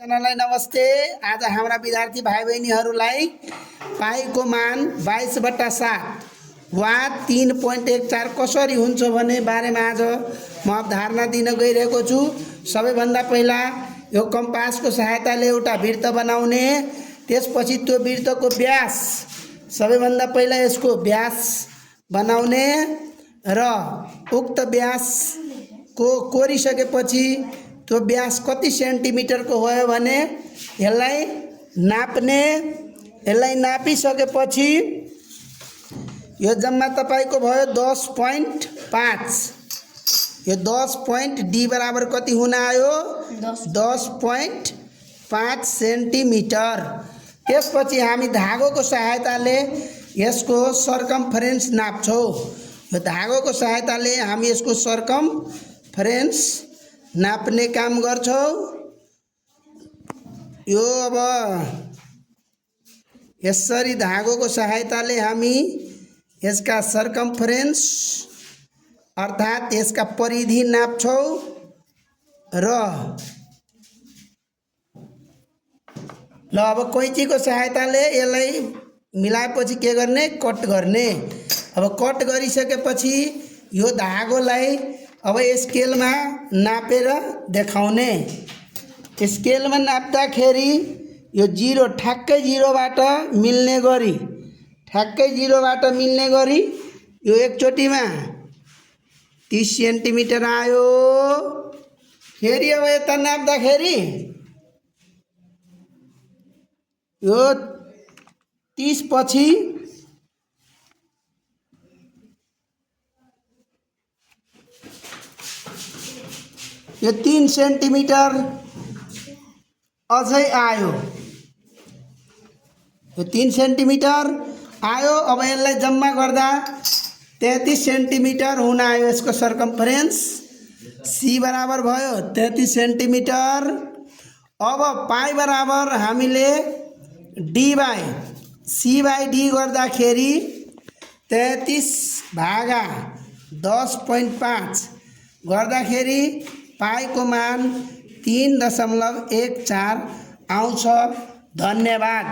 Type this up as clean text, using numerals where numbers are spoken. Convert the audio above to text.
जनालाई नमस्ते। आज हाम्रा विद्यार्थी भाइ बहिनीहरूलाई पाइको मान 22/7 वा 3.14 कसरी हुन्छ भन्ने बारेमा आज म अवधारणा दिन गइरहेको छु। सबैभन्दा पहिला यो कम्पासको सहायताले एउटा वृत्त बनाउने, त्यसपछि त्यो वृत्तको व्यास, सबैभन्दा पहिला यसको व्यास बनाउने र उक्त व्यासको कोरिसकेपछि त्यो व्यास कति सेन्टिमिटरको हो भने यसलाई नाप्ने। यसलाई नापिसकेपछि यो जम्मा तपाईको भयो 10.5। यो 10 पॉइंट डी बराबर कति हुन आयो 10.5 सेन्टिमिटर। त्यसपछि हामी धागोको सहायताले यसको सर्कम्फरेन्स नाप्छौं। यो धागोको सहायताले हामी यसको सर्कम्फरेन्स नाप्ने काम गर्छौं। यो अब यसरी धागोको सहायताले हामी यसका सर्कम्फरेन्स अर्थात यसका परिधि नाप्छौं र अब कैंचीको सहायताले यसलाई मिलाएपछि के गर्ने, कट गर्ने। अब कट गरिसकेपछि यो धागोलाई अब स्केलमा नापेर देखाउने। स्केलमा नाप्दाखेरि यो जीरो ठ्याक्कै जीरोबाट मिल्ने गरी यो एकचोटीमा 30 सेन्टिमिटर आयो। फेरि अब यता नाप्दाखेरि यो 30 पछि यो 3 सेन्टिमिटर अझै आयो। यो 3 सेन्टिमिटर आयो। अब यसलाई जम्मा गर्दा 33 सेन्टिमिटर हुन आयो। यसको सर्कम्फरेन्स सी बराबर भयो 33 सेन्टिमिटर। अब पाई बराबर हामीले D by C by D गर्दाखेरि 33 भागा 10.5 गर्दाखेरि पाइको मान 3.14 आउँछ। धन्यवाद।